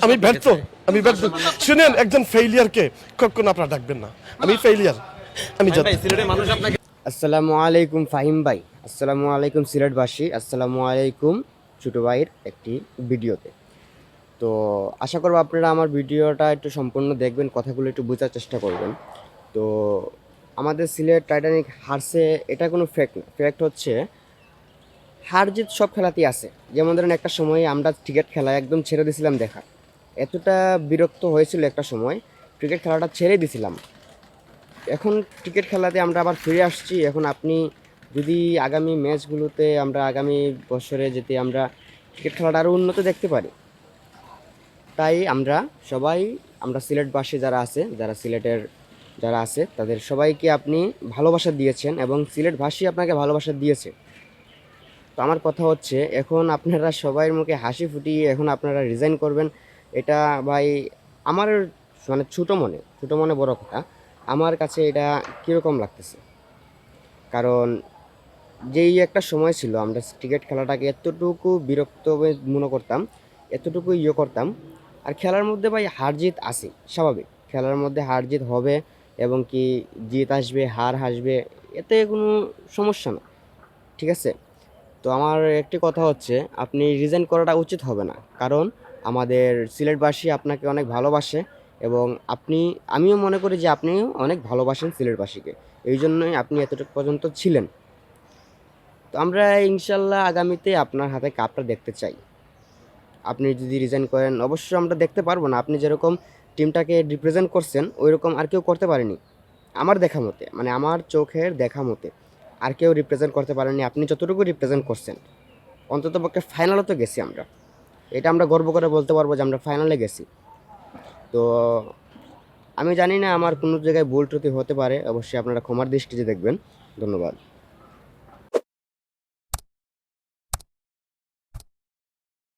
আমি ব্যর্থ আমি ব্যর্থ শুনেন, একজন ফেইলিয়ারকে কখনো আপনারা ডাকবেন না। আমি ফেইলিয়ার। আমি ভাই সিলেটের মানুষ আপনাকে আসসালামু আলাইকুম ফাহিম ভাই, আসসালামু আলাইকুম সিলেটবাসী, আসসালামু আলাইকুম ছোটো ভাইয়ের একটি ভিডিওতে। তো আশা করব আপনারা আমার ভিডিওটা একটু সম্পূর্ণ দেখবেন, কথাগুলো একটু বোঝার চেষ্টা করবেন। তো আমাদের সিলেট টাইটানিক হারছে, এটা কোনো ফ্যাক্ট না। ফ্যাক্ট হচ্ছে হার জিত সব খেলাতেই আছে। যেমন ধরেন একটা সময় আমরা ক্রিকেট খেলা একদম ছেড়ে দিয়েছিলাম দেখা, এতটা বিরক্ত হয়েছিল একটা সময়, ক্রিকেট খেলাটা ছেড়ে দিয়েছিলাম। এখন ক্রিকেট খেলাতে আমরা আবার ফিরে আসছি। এখন আপনি যদি আগামী ম্যাচগুলোতে আমরা আগামী বছরে যদি আমরা ক্রিকেট খেলাটা আরও উন্নত দেখতে পারি, তাই আমরা সিলেটবাসী যারা আছে, যারা সিলেটের যারা আছে তাদের সবাইকে আপনি ভালোবাসা দিয়েছেন এবং সিলেটবাসী আপনাকে ভালোবাসা দিয়েছে। তো আমার কথা হচ্ছে, এখন আপনারা সবাই মুখে হাসি ফুটিয়ে এখন আপনারা রিজাইন করবেন, এটা ভাই আমার মানে ছোটো মনে বড় কথা, আমার কাছে এটা কীরকম লাগতেছে। কারণ যেই একটা সময় ছিল আমরা ক্রিকেট খেলাটাকে এতটুকু বিরক্ত মনে করতাম, এতটুকু করতাম। আর খেলার মধ্যে ভাই হার জিত আসে, স্বাভাবিক, খেলার মধ্যে হার জিত হবে এবং কি জিত আসবে হার আসবে, এতে কোনো সমস্যা না, ঠিক আছে। তো আমার একটি কথা হচ্ছে, আপনি রিজাইন করাটা উচিত হবে না। কারণ আমাদের সিলেটবাসী আপনাকে অনেক ভালোবাসে এবং আমিও মনে করি যে আপনিও অনেক ভালোবাসেন সিলেটবাসীকে, এই জন্যই আপনি এতটুকু পর্যন্ত ছিলেন। তো আমরা ইনশাল্লাহ আগামীতে আপনার হাতে কাপটা দেখতে চাই। আপনি যদি রিজাইন করেন অবশ্যই আমরা দেখতে পারবো না। আপনি যেরকম টিমটাকে রিপ্রেজেন্ট করছেন ওইরকম আর কেউ করতে পারেনি আমার দেখা মতে, মানে আমার চোখের দেখা মতে আর কেউ রিপ্রেজেন্ট করতে পারেনি আপনি যতটুকু রিপ্রেজেন্ট করছেন। অন্ততপক্ষে ফাইনালে তো গেছি আমরা, এটা আমরা গর্ব করে বলতে পারবো যে আমরা ফাইনালে গেছি। তো আমি জানি না আমার কোনো জায়গায় ভুল ত্রুটি হতে পারে, অবশ্যই আপনারা ক্ষমার দৃষ্টিতে দেখবেন। ধন্যবাদ।